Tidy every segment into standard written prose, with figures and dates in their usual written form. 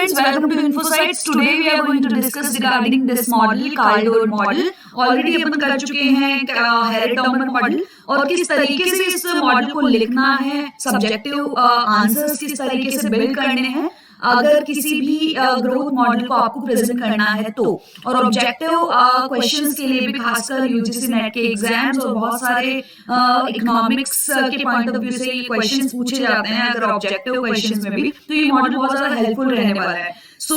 friends, welcome to InfoSights. Today we are going to discuss regarding this model, Kaldor model. Already अपन कर चुके हैं हेरेट-डॉमर model और किस तरीके से इस मॉडल को लिखना है, सब्जेक्टिव आंसर्स किस तरीके से बिल्ड करने हैं अगर किसी भी ग्रोथ मॉडल को आपको प्रेजेंट करना है तो, और ऑब्जेक्टिव क्वेश्चंस के लिए भी खासकर यूजीसी नेट के एग्जाम्स और बहुत सारे इकोनॉमिक्स के पॉइंट ऑफ व्यू से ये क्वेश्चंस पूछे जाते हैं अगर ऑब्जेक्टिव क्वेश्चंस में भी, तो ये मॉडल बहुत ज्यादा हेल्पफुल रहने वाला है। सो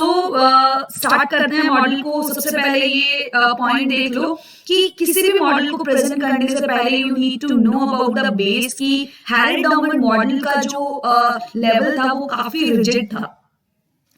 स्टार्ट करते हैं मॉडल को। सबसे पहले ये पॉइंट देख लो कि किसी भी मॉडल को प्रेजेंट करने से पहले you need to know about the base की हेरेट-डॉमर मॉडल का जो लेवल था वो काफी रिजिड था,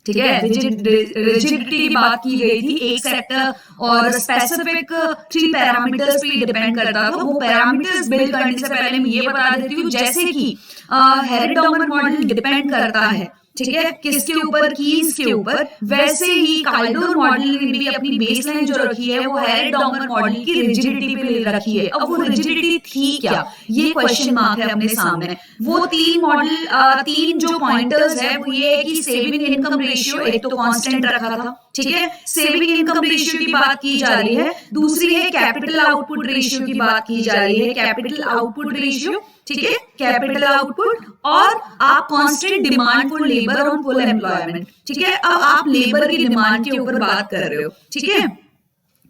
ठीक है। रिजिडिटी की बात की गई थी, एक सेक्टर और स्पेसिफिक 3 पैरामीटर्स पे डिपेंड करता था। वो पैरामीटर्स बिल्ड करने से पहले मैं ये बता देती हूँ, जैसे कि हेरेट-डॉमर मॉडल डिपेंड करता है, ठीक है, किसके ऊपर, कीज के ऊपर, वैसे ही काल्डोर मॉडल ने भी अपनी बेसलाइन जो रखी है वो हेरेट-डॉमर मॉडल की रिजिडिटी पे रखी है। अब वो रिजिडिटी थी क्या, ये क्वेश्चन मार्क है अपने सामने। वो 3 मॉडल 3 जो पॉइंटर्स है वो ये है कि सेविंग इनकम रेशियो एक तो कांस्टेंट रखा था, ठीक है, सेविंग इनकम रेशियो की बात की जा रही है। दूसरी है कैपिटल आउटपुट रेशियो की बात की जा रही है, कैपिटल आउटपुट रेशियो, ठीक है, कैपिटल आउटपुट, और आप constant demand for labour on full employment, ठीक है। अब आप लेबर की डिमांड के ऊपर बात कर रहे हो, ठीक है।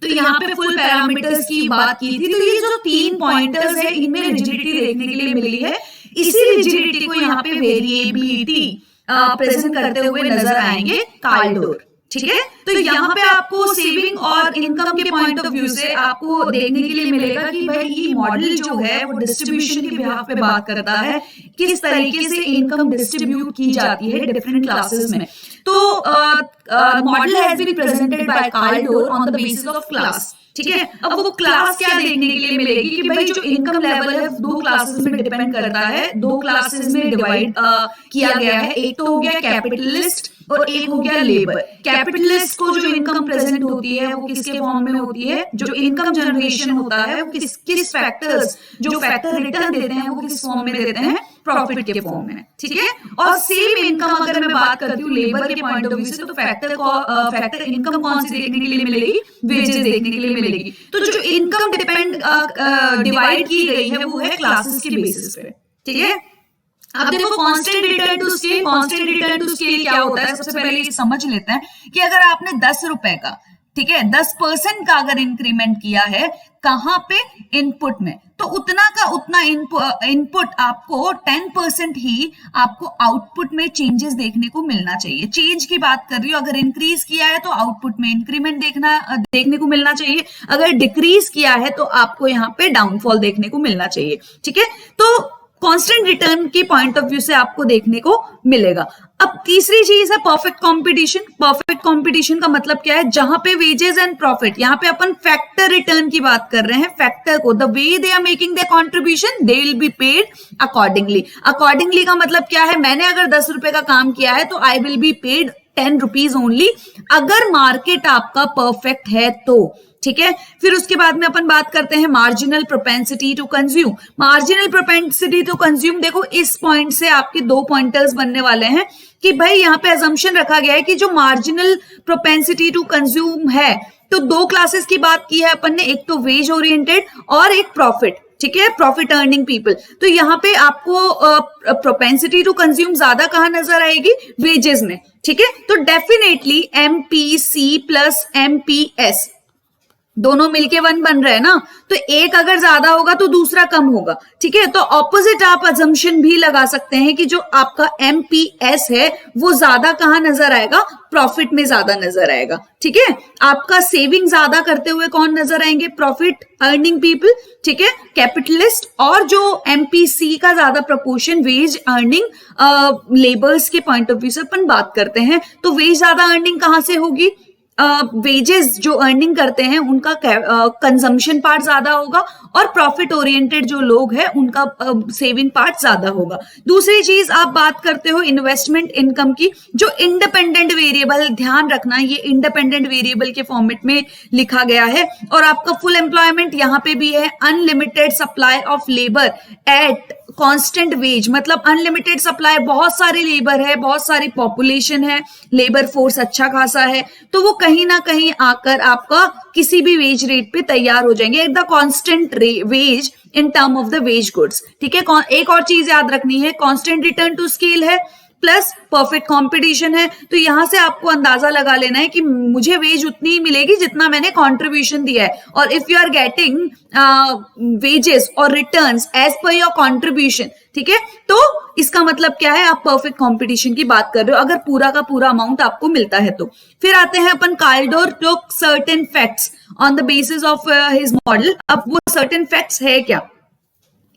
तो यहाँ पे फुल पैरामीटर्स की बात की थी। तो ये जो 3 पॉइंटर्स है इनमें रिजिडिटी देखने के लिए मिली है। इसी रिजिडिटी को यहाँ पे वेरिएबिलिटी प्रेजेंट करते हुए नजर आएंगे काल्डोर, ठीक है। तो यहाँ पे आपको सेविंग और इनकम के पॉइंट ऑफ व्यू से आपको देखने के लिए मिलेगा कि भाई ये मॉडल जो है वो डिस्ट्रीब्यूशन के बिहाफ पे बात करता है, किस तरीके से इनकम डिस्ट्रीब्यूट की जाती है डिफरेंट क्लासेस में। तो model has been presented by Kaldor on the basis of class, ठीक है। अब वो क्लास क्या देखने के लिए मिलेगी कि भाई जो इनकम लेवल है 2 क्लासेस में डिपेंड करता है, 2 क्लासेस में डिवाइड किया गया है। एक तो हो गया कैपिटलिस्ट और एक हो गया लेबर। कैपिटलिस्ट को जो इनकम प्रेजेंट होती है वो किसके फॉर्म में होती है, जो इनकम जनरेशन होता है वो किस फैक्टर्स, जो फैक्टर रिटर्न देते हैं वो किस फॉर्म में देते हैं, प्रॉफिट के फॉर्म में, ठीक है। और सेम इनकम अगर मैं बात करती हूँ लेबर के पॉइंट ऑफ व्यू से, तो फैक्टर इनकम कौन सी देखने के लिए मिलेगी, वेजेस देखने के लिए मिलेगी। तो जो इनकम डिवाइड की गई है वो है क्लासेस के बेसिस पे, ठीक है। अब देखो constant return to scale, constant return to scale क्या होता है, सबसे पहले ये समझ लेते हैं कि अगर आपने 10 रुपए का, ठीक है, 10% का अगर इंक्रीमेंट किया है, कहां पे, इनपुट में, तो उतना का उतना इनपुट आपको 10% ही आपको आउटपुट में चेंजेस देखने को मिलना चाहिए। चेंज की बात कर रही हूँ, अगर इंक्रीज किया है तो आउटपुट में इंक्रीमेंट देखने को मिलना चाहिए, अगर डिक्रीज किया है तो आपको यहाँ पे डाउनफॉल देखने को मिलना चाहिए, ठीक है। तो कांस्टेंट रिटर्न की पॉइंट ऑफ व्यू से आपको देखने को मिलेगा। अब तीसरी चीज है परफेक्ट कंपटीशन। परफेक्ट कंपटीशन का मतलब क्या है, जहां पे वेजेस एंड प्रॉफिट, यहाँ पे अपन फैक्टर रिटर्न की बात कर रहे हैं। फैक्टर को the way they are making their contribution they will be paid accordingly. Accordingly का मतलब क्या है, मैंने अगर 10 रुपए का काम किया है तो I will be paid 10 rupees only, अगर मार्केट आपका परफेक्ट है तो, ठीक है। फिर उसके बाद में अपन बात करते हैं marginal propensity to consume. Marginal propensity to consume, देखो इस पॉइंट से आपके 2 पॉइंटर्स बनने वाले हैं कि भाई यहाँ पे अजम्पशन रखा गया है कि जो मार्जिनल प्रोपेंसिटी टू कंज्यूम है, तो 2 क्लासेस की बात की है अपन ने, एक तो वेज ओरिएंटेड और एक प्रॉफिट, ठीक है, प्रॉफिट अर्निंग पीपल। तो यहाँ पे आपको प्रोपेंसिटी टू कंज्यूम ज्यादा कहां नजर आएगी, वेजेस में, ठीक है। तो डेफिनेटली MPC प्लस MPS दोनों मिलके 1 बन रहे हैं ना, तो एक अगर ज्यादा होगा तो दूसरा कम होगा, ठीक है। तो ऑपोजिट आप अजम्पशन भी लगा सकते हैं कि जो आपका MPS है वो ज्यादा कहां नजर आएगा, प्रॉफिट में ज्यादा नजर आएगा, ठीक है। आपका सेविंग ज्यादा करते हुए कौन नजर आएंगे, प्रॉफिट अर्निंग पीपल, ठीक है, कैपिटलिस्ट, और जो MPC का ज्यादा प्रपोर्शन वेज अर्निंग लेबर्स के पॉइंट ऑफ व्यू से अपन बात करते हैं, तो वेज ज्यादा अर्निंग कहां से होगी, वेजेस जो अर्निंग करते हैं उनका कंजम्पशन पार्ट ज्यादा होगा और प्रॉफिट ओरिएंटेड जो लोग हैं उनका सेविंग पार्ट ज्यादा होगा। दूसरी चीज आप बात करते हो इन्वेस्टमेंट इनकम की, जो इंडिपेंडेंट वेरिएबल, ध्यान रखना ये इंडिपेंडेंट वेरिएबल के फॉर्मेट में लिखा गया है और आपका फुल एम्प्लॉयमेंट यहाँ पे भी है, unlimited supply of labour at constant wage, मतलब अनलिमिटेड सप्लाई, बहुत सारे लेबर है, बहुत सारी पॉपुलेशन है, लेबर फोर्स अच्छा खासा है, तो वो कहीं ना कहीं आकर आपका किसी भी वेज रेट पे तैयार हो जाएंगे at the constant ways in term of the ways goods. ठीक है, एक और चीज याद रखनी है, कांस्टेंट रिटर्न टू स्केल है प्लस परफेक्ट कंपटीशन है, तो यहां से आपको अंदाजा लगा लेना है कि मुझे वेज उतनी ही मिलेगी जितना मैंने कंट्रीब्यूशन दिया है, और if you are getting wages और returns as per your contribution, ठीक है, तो इसका मतलब क्या है, आप परफेक्ट कंपटीशन की बात कर रहे हो अगर पूरा का पूरा अमाउंट आपको मिलता है तो। फिर आते हैं अपन Kaldor took certain facts on the basis of his model. अब वो सर्टेन फैक्ट्स है क्या,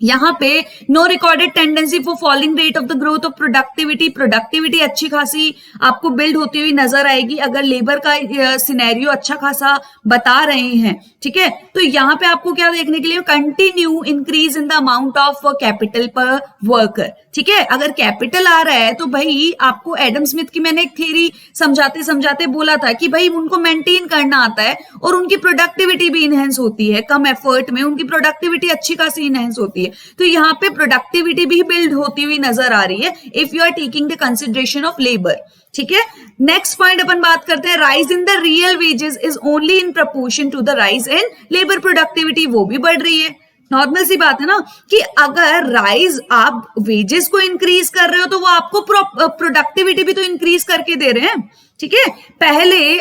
यहाँ पे no recorded tendency for falling rate of the growth of productivity, productivity अच्छी खासी आपको बिल्ड होती हुई नजर आएगी अगर लेबर का सिनेरियो अच्छा खासा बता रहे हैं। ठीक है, तो यहाँ पे आपको क्या देखने के लिए, continue increase in the amount of capital पर वर्कर। ठीक है, अगर कैपिटल आ रहा है तो भाई आपको एडम स्मिथ की मैंने एक थ्योरी समझाते समझाते बोला था कि भाई उनको मेंटेन करना आता है और उनकी प्रोडक्टिविटी भी इनहेंस होती है, कम एफर्ट में उनकी प्रोडक्टिविटी अच्छी खासी इनहेंस होती है, तो यहाँ पे प्रोडक्टिविटी भी बिल्ड होती हुई नजर आ रही है if you are taking the consideration of labour. ठीक है, नेक्स्ट पॉइंट अपन बात करते हैं, rise in the real wages is only in proportion to the rise in labour productivity, वो भी बढ़ रही है। नॉर्मल सी बात है ना कि अगर राइज आप वेजेस को इंक्रीज कर रहे हो तो वो आपको प्रोडक्टिविटी भी तो इंक्रीज करके दे रहे हैं। ठीक है, पहले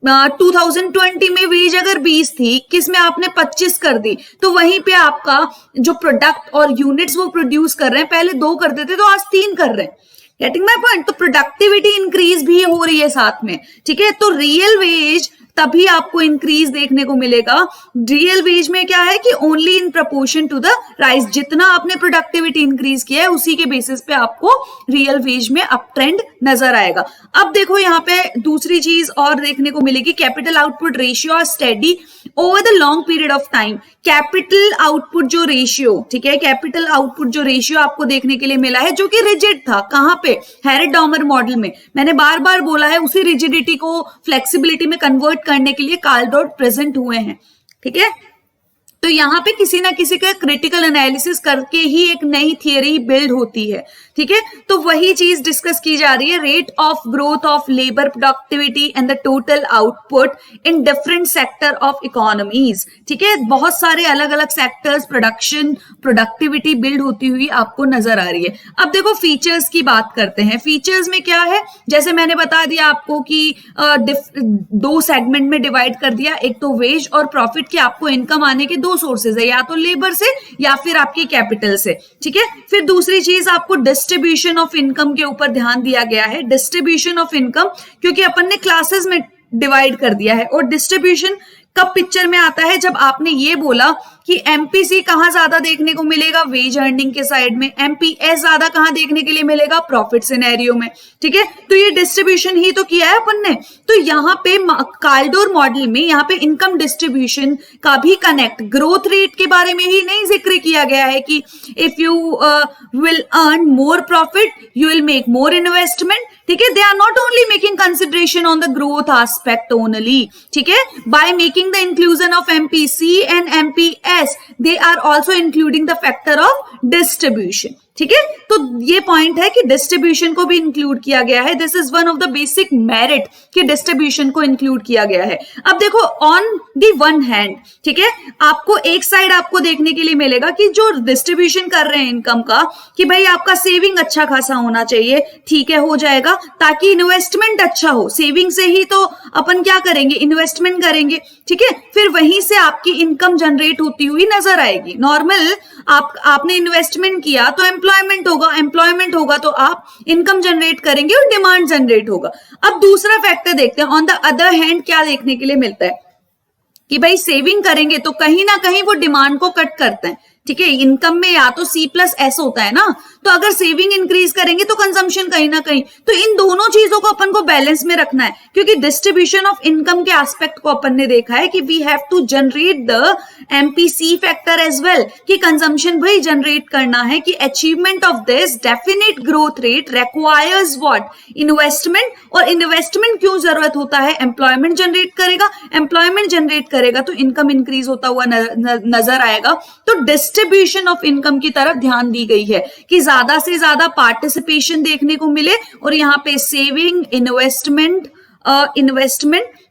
2020 में वेज अगर 20 थी, किसमें आपने 25 कर दी, तो वहीं पे आपका जो प्रोडक्ट और यूनिट्स वो प्रोड्यूस कर रहे हैं, पहले 2 कर देते तो आज 3 कर रहे हैं। गेटिंग माय पॉइंट, तो प्रोडक्टिविटी इंक्रीज भी हो रही है साथ में। ठीक है, तो रियल वेज तभी आपको इंक्रीज देखने को मिलेगा। रियल वेज में क्या है कि only in proportion to the rise, जितना आपने प्रोडक्टिविटी इंक्रीज किया है उसी के बेसिस पे आपको रियल वेज में अप ट्रेंड नजर आएगा। अब देखो यहाँ पे दूसरी चीज और देखने को मिलेगी, capital output ratio are steady over the long period of time. Capital output जो रेशियो, ठीक है, कैपिटल आउटपुट जो रेशियो आपको देखने के लिए मिला है जो कि रिजिड था, कहां पे, हेरेट-डॉमर मॉडल में। मैंने बार बार बोला है उसी रिजिडिटी को फ्लेक्सिबिलिटी में कन्वर्ट करने के लिए कार्ल-डॉट प्रेजेंट हुए हैं। ठीक है, तो यहां पे किसी ना किसी का क्रिटिकल एनालिसिस करके ही एक नई थियरी बिल्ड होती है। ठीक है, तो वही चीज डिस्कस की जा रही है, rate of growth of labour productivity and the total output in different sector of economies. ठीक है, बहुत सारे अलग अलग सेक्टर्स, प्रोडक्शन, प्रोडक्टिविटी बिल्ड होती हुई आपको नजर आ रही है। अब देखो फीचर्स की बात करते हैं। फीचर्स में क्या है, जैसे मैंने बता दिया आपको कि 2 सेगमेंट में डिवाइड कर दिया, एक तो वेज और प्रॉफिट की आपको इनकम आने के 2 सोर्सेज है, या तो लेबर से या फिर आपकी कैपिटल से। ठीक है, फिर दूसरी चीज आपको डिस्ट्रीब्यूशन ऑफ इनकम के ऊपर ध्यान दिया गया है। डिस्ट्रीब्यूशन ऑफ इनकम क्योंकि अपन ने क्लासेस में डिवाइड कर दिया है, और डिस्ट्रीब्यूशन कब पिक्चर में आता है, जब आपने ये बोला कि एमपीसी कहां ज्यादा देखने को मिलेगा, वेज अर्निंग के साइड में, एमपीएस ज्यादा कहां देखने के लिए मिलेगा, प्रॉफिट सिनेरियो में। ठीक है, तो ये डिस्ट्रीब्यूशन ही तो किया है अपन ने। तो यहाँ पे कार्ल-डोर मॉडल में यहाँ पे इनकम डिस्ट्रीब्यूशन का भी कनेक्ट ग्रोथ रेट के बारे में ही नहीं जिक्र किया गया है कि if you will earn more profit you will make more investment. ठीक है, they are not only making consideration on the growth aspect only. ठीक है, by making the inclusion of MPC and MPS they are also including the factor of distribution. ठीक है, तो ये point है कि डिस्ट्रीब्यूशन को भी इंक्लूड किया गया है। This is one of the basic merit कि डिस्ट्रीब्यूशन को इंक्लूड किया गया है। अब देखो ऑन दी वन हैंड, ठीक है, आपको एक साइड आपको देखने के लिए मिलेगा कि जो डिस्ट्रीब्यूशन कर रहे हैं इनकम का, कि भाई आपका सेविंग अच्छा खासा होना चाहिए। ठीक है, हो जाएगा, ताकि इन्वेस्टमेंट अच्छा हो। सेविंग से ही तो अपन क्या करेंगे, इन्वेस्टमेंट करेंगे। ठीक है, फिर वहीं से आपकी इनकम जनरेट होती हुई नजर आएगी। नॉर्मल आपने इन्वेस्टमेंट किया तो एम्प्लॉयमेंट होगा, एम्प्लॉयमेंट होगा तो आप इनकम जनरेट करेंगे और डिमांड जनरेट होगा। अब दूसरा फैक्टर देखते हैं, ऑन द अदर हैंड क्या देखने के लिए मिलता है कि भाई सेविंग करेंगे तो कहीं ना कहीं वो डिमांड को कट करते हैं। ठीक है, इनकम में या तो C+S होता है ना, तो अगर सेविंग इंक्रीज करेंगे तो कंजम्पशन कहीं ना कहीं, तो इन दोनों चीजों को अपन को बैलेंस में रखना है, क्योंकि डिस्ट्रीब्यूशन ऑफ इनकम के एस्पेक्ट को अपन ने देखा है कि we have to generate the MPC factor as well, कि कंजम्पशन भाई जनरेट करना है, कि achievement of this definite growth rate requires what, investment. और इन्वेस्टमेंट क्यों जरूरत होता है, एम्प्लॉयमेंट जनरेट करेगा, एम्प्लॉयमेंट जनरेट करेगा तो इनकम इंक्रीज होता हुआ नजर आएगा। तो डिस्ट्रीब्यूशन ऑफ इनकम की तरफ ध्यान दी गई है कि ज्यादा से ज्यादा पार्टिसिपेशन देखने को मिले, और यहाँ पे सेविंग, इन्वेस्टमेंट,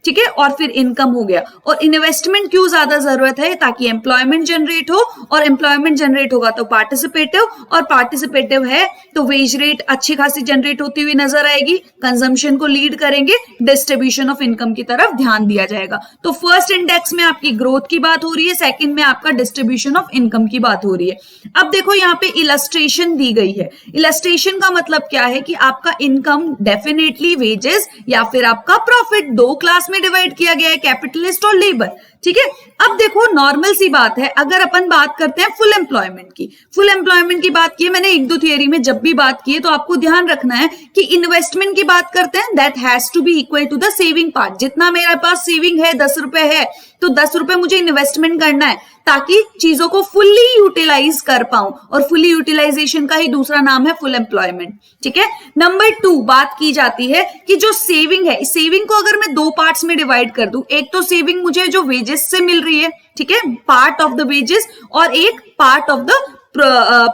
ठीक है, और फिर इनकम हो गया। और इन्वेस्टमेंट क्यों ज्यादा जरूरत है, ताकि एम्प्लॉयमेंट जनरेट हो, और एम्प्लॉयमेंट जनरेट होगा तो पार्टिसिपेटिव, और पार्टिसिपेटिव है तो वेज रेट अच्छी खासी जनरेट होती हुई नजर आएगी, कंजम्पशन को लीड करेंगे, डिस्ट्रीब्यूशन ऑफ इनकम की तरफ ध्यान दिया जाएगा। तो फर्स्ट इंडेक्स में आपकी ग्रोथ की बात हो रही है, सेकंड में आपका डिस्ट्रीब्यूशन ऑफ इनकम की बात हो रही है। अब देखो यहाँ पे इलस्ट्रेशन दी गई है। इलस्ट्रेशन का मतलब क्या है कि आपका इनकम डेफिनेटली वेजेस या फिर आपका प्रॉफिट, दो क्लास में डिवाइड किया गया है, कैपिटलिस्ट और लेबर, ठीक है। अब देखो नॉर्मल सी बात है, अगर अपन बात करते हैं फुल एम्प्लॉयमेंट की, फुल एम्प्लॉयमेंट की बात की है मैंने एक दो थियरी में, जब भी बात की है तो आपको ध्यान रखना है कि इन्वेस्टमेंट की बात करते हैं, that has to be equal to the saving part. जितना मेरे पास सेविंग है 10 रुपए है, तो 10 रुपए मुझे इन्वेस्टमेंट करना है ताकि चीजों को फुल्ली यूटिलाइज कर पाऊं, और फुल्ली यूटिलाइजेशन का ही दूसरा नाम है फुल एम्प्लॉयमेंट, ठीक है। नंबर 2 बात की जाती है कि जो सेविंग है, सेविंग को अगर मैं दो पार्ट्स में डिवाइड कर दूं, एक तो सेविंग मुझे जो वेजेस से मिल रही है, ठीक है, पार्ट ऑफ द वेजेस, और एक पार्ट ऑफ द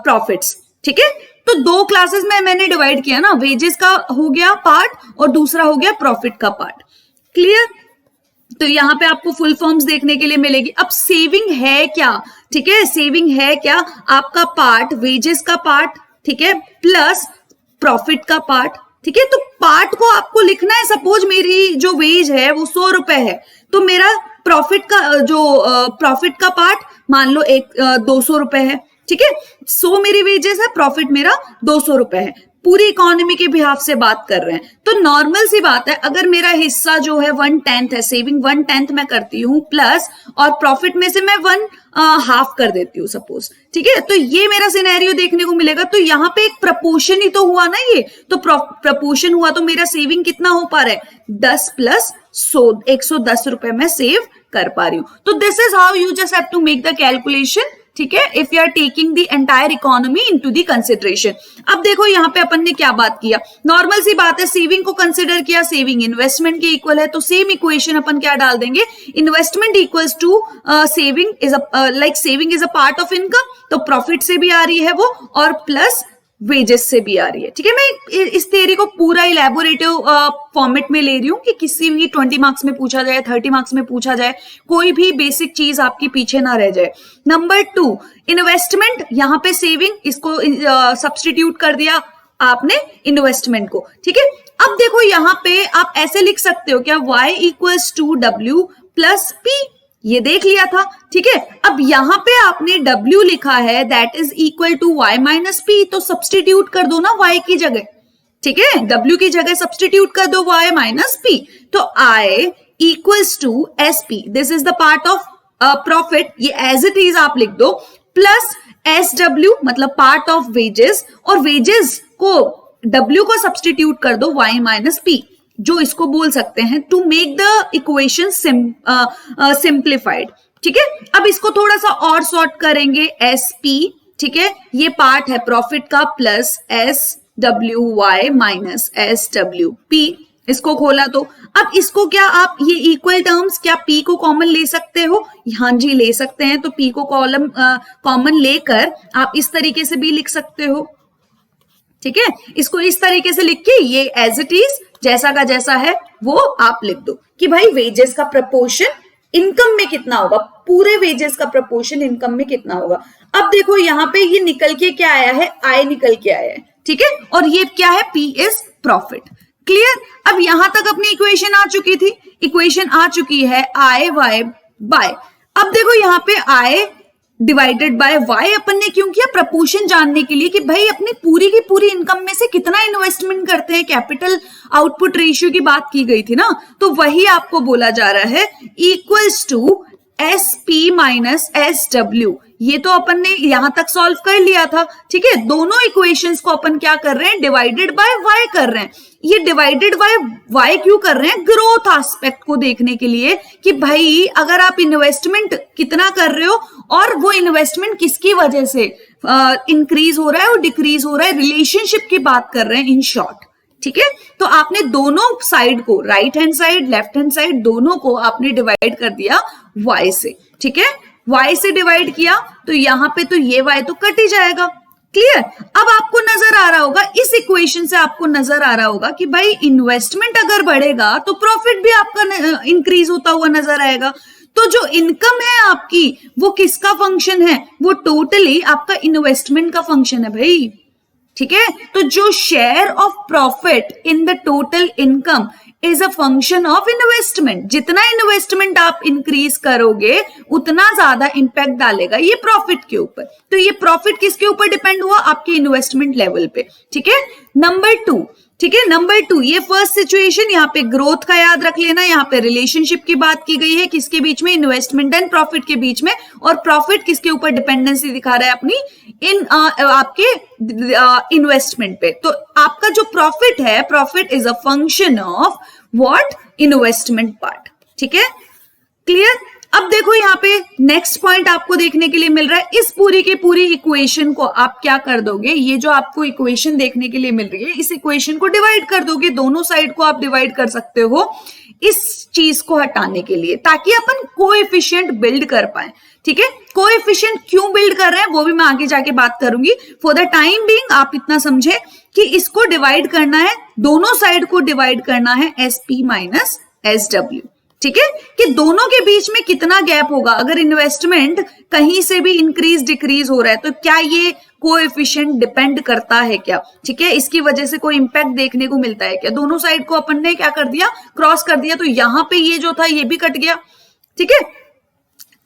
प्रॉफिट्स, ठीक है। तो दो क्लासेस में मैंने डिवाइड किया ना, वेजेस का हो गया पार्ट और दूसरा हो गया प्रॉफिट का पार्ट, क्लियर। तो यहां पे आपको फुल फॉर्म्स देखने के लिए मिलेगी। अब सेविंग है क्या, ठीक है, सेविंग है क्या, आपका पार्ट, वेजेस का पार्ट, ठीक है, प्लस प्रॉफिट का पार्ट, ठीक है। तो पार्ट को आपको लिखना है, सपोज मेरी जो वेज है वो 100 रुपए है, तो मेरा प्रॉफिट का जो प्रॉफिट का पार्ट मान लो 200 रुपए है, ठीक है। 100 मेरी वेजेस है, प्रॉफिट मेरा 200 रुपए है, पूरी इकोनॉमी के बिहाफ से बात कर रहे हैं। तो नॉर्मल सी बात है, अगर मेरा हिस्सा जो है 1/10 है, सेविंग 1/10 मैं करती हूँ प्लस, और प्रॉफिट में से मैं 1/2 कर देती हूँ सपोज, ठीक है, तो ये मेरा सिनेरियो देखने को मिलेगा। तो यहाँ पे एक प्रपोर्शन ही तो हुआ ना, ये तो प्रपोर्शन हुआ, तो मेरा सेविंग कितना हो पा रहा है, 10 प्लस 100, 110 रुपए मैं सेव कर पा रही हूँ। तो this is how you just have to make the calculation, ठीक है, if you are taking the entire economy into the consideration. अब देखो यहाँ पे अपन ने क्या बात किया, नॉर्मल सी बात है, सेविंग को कंसिडर किया, सेविंग इन्वेस्टमेंट के इक्वल है, तो सेम इक्वेशन अपन क्या डाल देंगे, investment equals to saving is like saving is a part of income, तो प्रॉफिट से भी आ रही है वो, और प्लस वेजेस से भी आ रही है, ठीक है। मैं इस थियरी को पूरा इलेबोरेटिव फॉर्मेट में ले रही हूँ कि किसी भी 20 मार्क्स में पूछा जाए, 30 मार्क्स में पूछा जाए, कोई भी बेसिक चीज आपकी पीछे ना रह जाए। नंबर 2 इन्वेस्टमेंट, यहाँ पे सेविंग, इसको सब्स्टिट्यूट कर दिया आपने इन्वेस्टमेंट को, ठीक है। अब देखो यहाँ पे आप ऐसे लिख सकते हो क्या, y equals to W plus P, ये देख लिया था, ठीक है। अब यहां पे आपने W लिखा है, that is equal to y minus P, तो सब्स्टिट्यूट कर दो ना y की जगह, ठीक है, W की जगह सब्स्टिट्यूट कर दो y माइनस P, तो I equals to SP, this is the part of profit, ये एज इट इज आप लिख दो, प्लस SW मतलब पार्ट ऑफ वेजेस, और वेजेस को W को सब्स्टिट्यूट कर दो y माइनस P, जो इसको बोल सकते हैं to make the equation simplified, ठीक है। अब इसको थोड़ा सा और सॉर्ट करेंगे, SP, ठीक है, ये पार्ट है प्रॉफिट का, प्लस SWY माइनस SWP, इसको खोला तो अब इसको क्या आप ये इक्वल टर्म्स, क्या P को कॉमन ले सकते हो, हाँ जी ले सकते हैं। तो P को कॉमन लेकर आप इस तरीके से भी लिख सकते हो, ठीक है, इसको इस तरीके से लिख के ये एज इट इज जैसा का जैसा है वो आप लिख दो कि भाई वेजेस का प्रपोर्शन इनकम में कितना होगा, पूरे वेजेस का प्रपोर्शन इनकम में कितना होगा। अब देखो यहाँ पे ये निकल के क्या आया है, I निकल के आया है, ठीक है, और ये क्या है, P इज प्रॉफिट, क्लियर। अब यहां तक अपनी इक्वेशन आ चुकी थी, इक्वेशन आ चुकी है I Y बाय, अब देखो यहाँ पे I डिवाइडेड बाय y अपन ने क्यों किया, प्रपोर्शन जानने के लिए कि भाई अपनी पूरी की पूरी इनकम में से कितना इन्वेस्टमेंट करते हैं, कैपिटल आउटपुट रेशियो की बात की गई थी ना, तो वही आपको बोला जा रहा है equals to S P minus S W, ये तो अपन ने यहां तक सॉल्व कर लिया था, ठीक है। दोनों इक्वेशंस को अपन क्या कर रहे हैं, डिवाइडेड बाय वाई कर रहे हैं। ये डिवाइडेड बाय वाई क्यों कर रहे हैं, ग्रोथ एस्पेक्ट को देखने के लिए कि भाई अगर आप इन्वेस्टमेंट कितना कर रहे हो और वो इन्वेस्टमेंट किसकी वजह से इंक्रीज हो रहा है और डिक्रीज हो रहा है, रिलेशनशिप की बात कर रहे हैं इन शॉर्ट, ठीक है। तो आपने दोनों साइड को, right hand side left hand side, दोनों को आपने डिवाइड कर दिया y से, ठीक है। y से डिवाइड किया तो यहां पे तो ये y तो कट ही जाएगा, क्लियर। अब आपको नजर आ रहा होगा, इस इक्वेशन से आपको नजर आ रहा होगा कि भाई इन्वेस्टमेंट अगर बढ़ेगा तो प्रॉफिट भी आपका इंक्रीज होता हुआ नजर आएगा। तो जो इनकम है आपकी वो किसका फंक्शन है, वो टोटली आपका इन्वेस्टमेंट का फंक्शन है भाई, ठीक है। तो जो share of profit in the total income is a function of investment. जितना इन्वेस्टमेंट आप इंक्रीज करोगे उतना ज्यादा इंपैक्ट डालेगा ये प्रॉफिट के ऊपर। तो ये प्रॉफिट किसके ऊपर डिपेंड हुआ, आपके इन्वेस्टमेंट लेवल पे, ठीक है। नंबर 2, ठीक है, नंबर 2, ये फर्स्ट सिचुएशन, यहाँ पे ग्रोथ का याद रख लेना, यहाँ पे रिलेशनशिप की बात की गई है, किसके बीच में, इन्वेस्टमेंट एंड प्रॉफिट के बीच में, और प्रॉफिट किसके ऊपर डिपेंडेंसी दिखा रहा है अपनी, आपके इन्वेस्टमेंट पे। तो आपका जो प्रॉफिट है, profit is a function of what, investment part, ठीक है, क्लियर। अब देखो यहाँ पे नेक्स्ट पॉइंट आपको देखने के लिए मिल रहा है, इस पूरी की पूरी इक्वेशन को आप क्या कर दोगे, ये जो आपको इक्वेशन देखने के लिए मिल रही है, इस इक्वेशन को डिवाइड कर दोगे, दोनों साइड को आप डिवाइड कर सकते हो इस चीज को हटाने के लिए, ताकि अपन कोएफिशिएंट बिल्ड कर पाए, ठीक है। कोएफिशिएंट क्यों बिल्ड कर रहे हैं वो भी मैं आगे जाके बात करूंगी। फॉर द टाइम बीइंग आप इतना समझे कि इसको डिवाइड करना है, दोनों साइड को डिवाइड करना है S P minus S W, ठीक है, कि दोनों के बीच में कितना गैप होगा। अगर इन्वेस्टमेंट कहीं से भी इंक्रीज डिक्रीज हो रहा है तो क्या ये कोएफिशिएंट डिपेंड करता है क्या, ठीक है, इसकी वजह से कोई इंपैक्ट देखने को मिलता है क्या। दोनों साइड को अपन ने क्या कर दिया, क्रॉस कर दिया, तो यहां पे ये जो था ये भी कट गया, ठीक है।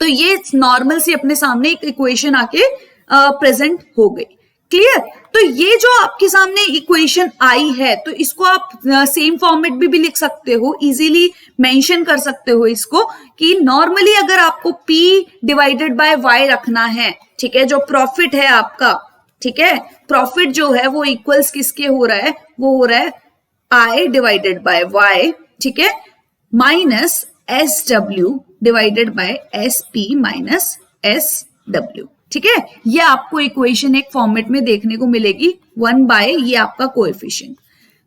तो ये नॉर्मल सी अपने सामने एक इक्वेशन आके प्रेजेंट हो गई, क्लियर। तो ये जो आपके सामने इक्वेशन आई है, तो इसको आप सेम फॉर्मेट भी लिख सकते हो, इजीली मेंशन कर सकते हो इसको, कि नॉर्मली अगर आपको P डिवाइडेड बाय Y रखना है, ठीक है, जो प्रॉफिट है आपका, ठीक है, प्रॉफिट जो है वो इक्वल्स किसके हो रहा है, वो हो रहा है I डिवाइडेड बाय Y, ठीक है, minus SW divided by SP minus SW, ठीक है। ये आपको इक्वेशन एक फॉर्मेट में देखने को मिलेगी, 1 बाय ये आपका कोएफिशिएंट।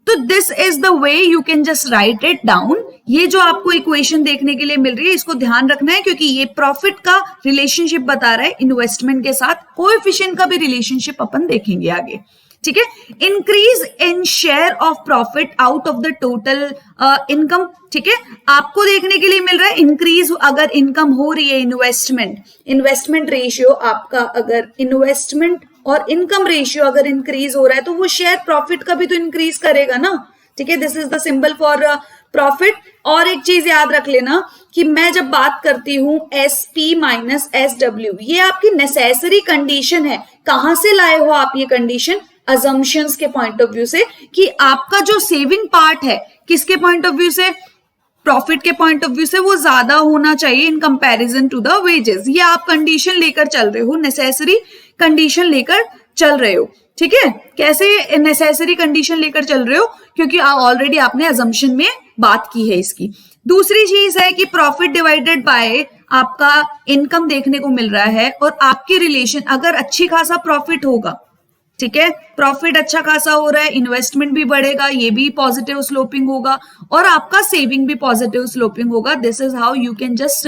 तो this is the way you can just right it down. ये जो आपको इक्वेशन देखने के लिए मिल रही है इसको ध्यान रखना है, क्योंकि ये प्रॉफिट का रिलेशनशिप बता रहा है इन्वेस्टमेंट के साथ, कोएफिशिएंट का भी रिलेशनशिप अपन देखेंगे आगे, ठीक है। Increase in share of profit out of the total income, ठीक है, आपको देखने के लिए मिल रहा है इंक्रीज, अगर इनकम हो रही है, इन्वेस्टमेंट रेशियो आपका, अगर इन्वेस्टमेंट और इनकम रेशियो अगर इंक्रीज हो रहा है तो वो शेयर प्रॉफिट का भी तो इंक्रीज करेगा ना, ठीक है। This is the symbol for profit. और एक चीज याद रख लेना कि मैं जब बात करती हूं S P minus S W, ये आपकी नेसेसरी कंडीशन है। कहां से लाए हो आप ये कंडीशन, अजम्पशंस के पॉइंट ऑफ व्यू से, कि आपका जो सेविंग पार्ट है किसके पॉइंट ऑफ व्यू से, प्रॉफिट के पॉइंट ऑफ व्यू से, वो ज्यादा होना चाहिए in comparison to the wages. ये आप कंडीशन लेकर चल रहे हो, नेसेसरी कंडीशन लेकर चल रहे हो, ठीक है। कैसे नेसेसरी कंडीशन लेकर चल रहे हो, क्योंकि ऑलरेडी आपने अजम्पशन में बात की है इसकी। दूसरी चीज है कि प्रॉफिट डिवाइडेड बाय आपका इनकम देखने को मिल रहा है, और आपकी रिलेशन अगर अच्छी खासा प्रॉफिट होगा, ठीक है, प्रॉफिट अच्छा खासा हो रहा है, इन्वेस्टमेंट भी बढ़ेगा, ये भी पॉजिटिव स्लोपिंग होगा, और आपका सेविंग भी पॉजिटिव स्लोपिंग होगा। This is how you can just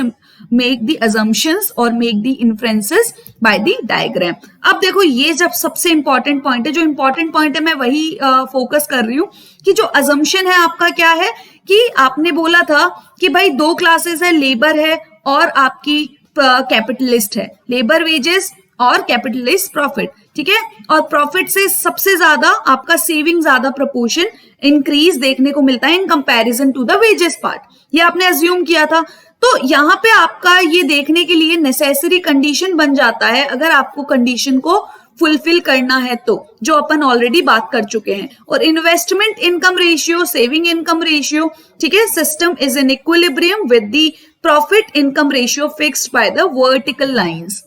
make the assumptions और make the inferences by the diagram. अब देखो ये जब सबसे इंपॉर्टेंट पॉइंट है, जो इंपॉर्टेंट पॉइंट है मैं वही फोकस कर रही हूं, कि जो अजम्पशन है आपका क्या है, कि आपने बोला था कि भाई 2 क्लासेस है, लेबर है और आपकी कैपिटलिस्ट है, लेबर वेजेस और कैपिटलिस्ट प्रॉफिट, ठीक है। और प्रॉफिट से सबसे ज्यादा आपका सेविंग ज्यादा प्रोपोर्शन इंक्रीज देखने को मिलता है in comparison to the wages part, ये आपने अज्यूम किया था। तो यहाँ पे आपका ये देखने के लिए नेसेसरी कंडीशन बन जाता है, अगर आपको कंडीशन को फुलफिल करना है तो, जो अपन ऑलरेडी बात कर चुके हैं। और investment income ratio, saving income ratio, ठीक है, system is in equilibrium with the profit income ratio fixed by the vertical lines.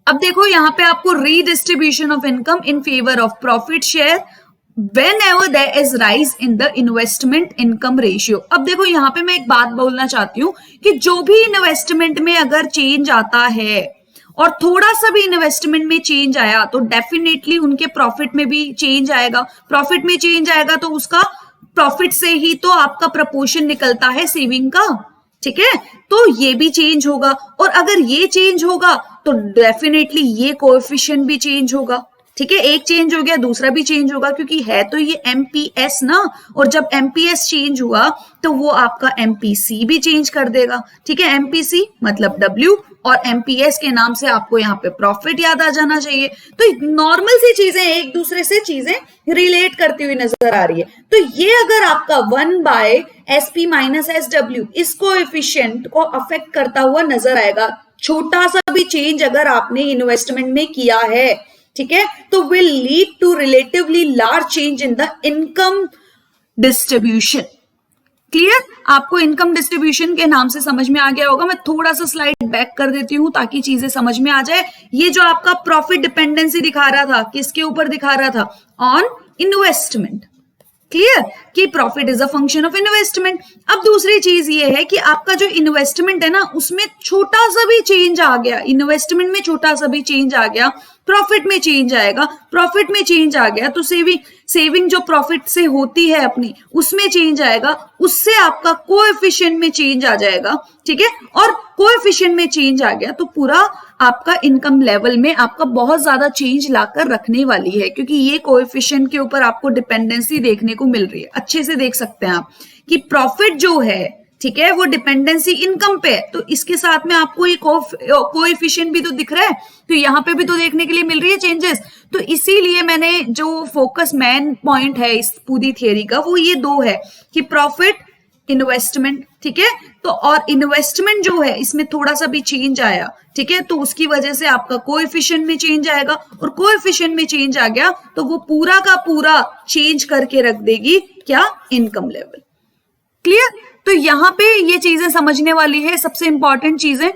अब देखो यहाँ पे आपको redistribution of income in favour of profit share whenever there is rise in the investment income ratio। अब देखो यहाँ पे मैं एक बात बोलना चाहती हूँ कि जो भी इन्वेस्टमेंट में अगर चेंज आता है और थोड़ा सा भी इन्वेस्टमेंट में चेंज आया तो डेफिनेटली उनके प्रॉफिट में भी चेंज आएगा। प्रॉफिट में चेंज आएगा तो उसका प्रॉफिट से ही तो आपका प्रपोर्शन निकलता है सेविंग का, ठीक है, तो ये भी चेंज होगा। और अगर ये चेंज होगा तो डेफिनेटली ये कोएफिशिएंट भी चेंज होगा, ठीक है। एक चेंज हो गया दूसरा भी चेंज होगा, क्योंकि है तो ये एमपीएस ना, और जब एमपीएस चेंज हुआ तो वो आपका एमपीसी भी चेंज कर देगा, ठीक है। एमपीसी मतलब डब्ल्यू और एमपीएस के नाम से आपको यहाँ पे प्रॉफिट याद आ जाना चाहिए। तो नॉर्मल सी चीजें एक दूसरे से चीजें रिलेट करती हुई नजर आ रही है। तो ये अगर आपका 1/SP माइनस SW इस कोएफिशिएंट को अफेक्ट करता हुआ नजर आएगा, छोटा सा भी चेंज अगर आपने इन्वेस्टमेंट में किया है, ठीक है, तो will lead to relatively large change in the income distribution. Clear? आपको इनकम डिस्ट्रीब्यूशन के नाम से समझ में आ गया होगा। मैं थोड़ा सा स्लाइड बैक कर देती हूं ताकि चीजें समझ में आ जाए। ये जो आपका प्रॉफिट डिपेंडेंसी दिखा रहा था, किसके ऊपर दिखा रहा था? On investment. क्लियर कि profit is a function of investment. अब दूसरी चीज ये है कि आपका जो इन्वेस्टमेंट है ना उसमें छोटा सा भी चेंज आ गया, इन्वेस्टमेंट में छोटा सा भी चेंज आ गया, प्रॉफिट में चेंज आएगा, प्रॉफिट में चेंज आ गया तो सेविंग जो प्रॉफिट से होती है अपनी उसमें चेंज आएगा, उससे आपका कोएफिशिएंट में चेंज आ जाएगा, ठीक है। और कोएफिशिएंट में चेंज आ गया तो पूरा आपका इनकम लेवल में आपका बहुत ज्यादा चेंज लाकर रखने वाली है, क्योंकि ये कोएफिशिएंट के ऊपर आपको डिपेंडेंसी देखने को मिल रही है। अच्छे से देख सकते हैं आप कि प्रॉफिट जो है, ठीक है, वो डिपेंडेंसी इनकम पे है, तो इसके साथ में आपको ये कोएफिशिएंट भी तो दिख रहा है, तो यहाँ पे भी तो देखने के लिए मिल रही है चेंजेस। तो इसीलिए मैंने जो फोकस मेन पॉइंट है इस पूरी थियरी का वो ये दो है कि प्रॉफिट, इन्वेस्टमेंट, ठीक है। तो और इन्वेस्टमेंट जो है इसमें थोड़ा सा भी चेंज आया, ठीक है, तो उसकी वजह से आपका कोएफिशिएंट में चेंज आएगा, और कोएफिशिएंट में चेंज आ गया तो वो पूरा का पूरा चेंज करके रख देगी क्या? Income level. क्लियर? तो यहां पे ये चीजें समझने वाली है। सबसे इंपॉर्टेंट चीजें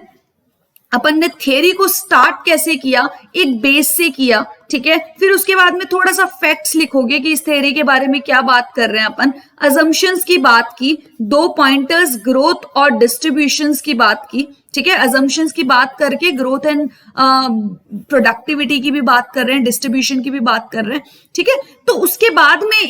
अपन ने थियरी को स्टार्ट कैसे किया, एक बेस से किया, ठीक है। फिर उसके बाद में थोड़ा सा फैक्ट्स लिखोगे कि इस थियरी के बारे में क्या बात कर रहे हैं अपन। अजम्पशंस की बात की, 2 पॉइंटर्स ग्रोथ और डिस्ट्रीब्यूशंस की बात की, ठीक है। अजम्पशंस की बात करके ग्रोथ एंड प्रोडक्टिविटी की भी बात कर रहे हैं, डिस्ट्रीब्यूशन की भी बात कर रहे हैं, ठीक है। तो उसके बाद में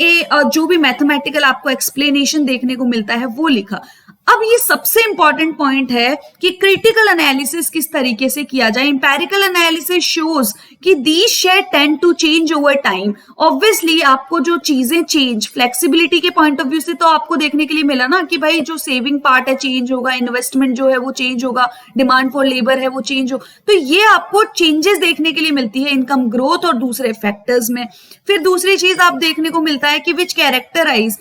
जो भी मैथमेटिकल आपको एक्सप्लेनेशन देखने को मिलता है वो लिखा। अब ये सबसे इंपॉर्टेंट पॉइंट है कि क्रिटिकल एनालिसिस किस तरीके से किया जाए। इंपेरिकल एनालिसिस शोज कि these share tend to change over time. Obviously आपको जो चीजें चेंज, फ्लेक्सिबिलिटी के पॉइंट ऑफ व्यू से तो आपको देखने के लिए मिला ना कि भाई जो सेविंग पार्ट है चेंज होगा, इन्वेस्टमेंट जो है वो चेंज होगा, डिमांड फॉर लेबर है वो चेंज हो, तो ये आपको चेंजेस देखने के लिए मिलती है इनकम ग्रोथ और दूसरे फैक्टर्स में। फिर दूसरी चीज आप देखने को मिलता है कि विच कैरेक्टराइज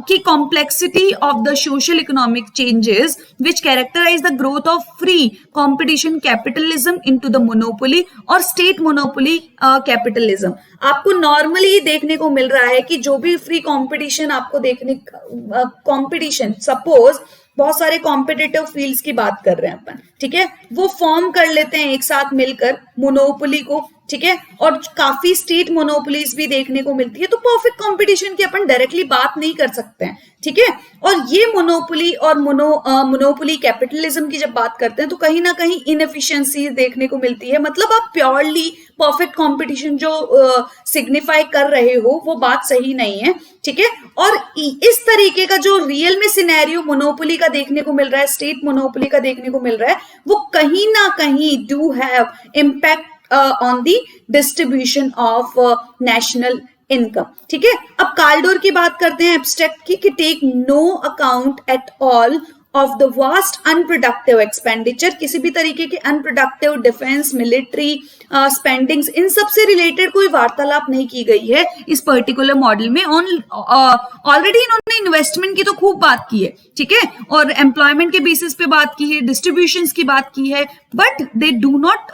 की complexity of the social economic changes which characterise the growth of free competition capitalism into the monopoly और स्टेट मोनोपोली कैपिटलिज्म। आपको नॉर्मली देखने को मिल रहा है कि जो भी फ्री कॉम्पिटिशन आपको देखने, कॉम्पिटिशन सपोज बहुत सारे कॉम्पिटिटिव फील्ड्स की बात कर रहे हैं अपन, ठीक है, वो फॉर्म कर लेते हैं एक साथ मिलकर मोनोपोली को, ठीक है, और काफी स्टेट मोनोपोलीज भी देखने को मिलती है। तो परफेक्ट कंपटीशन की अपन डायरेक्टली बात नहीं कर सकते हैं, ठीक है। और ये मोनोपोली और मोनोपोली कैपिटलिज्म की जब बात करते हैं तो कहीं ना कहीं इनएफिशिएंसी देखने को मिलती है। मतलब आप प्योरली परफेक्ट कंपटीशन जो सिग्निफाई कर रहे हो वो बात सही नहीं है, ठीक है। और इस तरीके का जो रियल में सिनेरियो मोनोपोली का देखने को मिल रहा है, स्टेट मोनोपोली का देखने को मिल रहा है, वो कहीं ना कहीं do have impact on the distribution of national income, ठीक है। अब कार्लडोर की बात करते हैं एब्स्ट्रैक्ट की, कि take no account at all of the vast unproductive expenditure. किसी भी तरीके के अनप्रोडक्टिव डिफेंस, मिलिट्री स्पेंडिंग्स, इन सब से रिलेटेड कोई वार्तालाप नहीं की गई है इस पर्टिकुलर मॉडल में। ऑलरेडी इन्होंने इन्वेस्टमेंट की तो खूब बात की है, ठीक है, और एम्प्लॉयमेंट के बेसिस पे बात की है, डिस्ट्रीब्यूशंस की बात की है, but they do not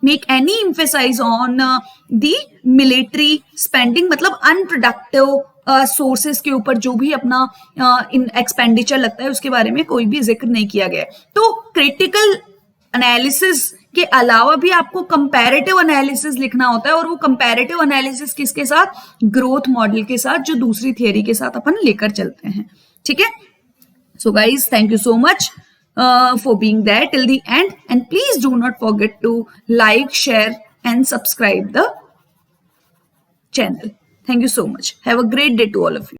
make any emphasise on the military spending, मतलब अनप्रोडक्टिव सोर्सेस के ऊपर जो भी अपना इन एक्सपेंडिचर लगता है उसके बारे में कोई भी जिक्र नहीं किया गया है। तो क्रिटिकल एनालिसिस के अलावा भी आपको कंपैरेटिव एनालिसिस लिखना होता है, और वो कंपैरेटिव एनालिसिस किसके साथ? ग्रोथ मॉडल के साथ, जो दूसरी थियरी के साथ अपन लेकर चलते हैं। ठीक है, so guys, thank you so much for being there till the end, and please do not forget to like, share and subscribe the channel. Thank you so much. Have a great day to all of you.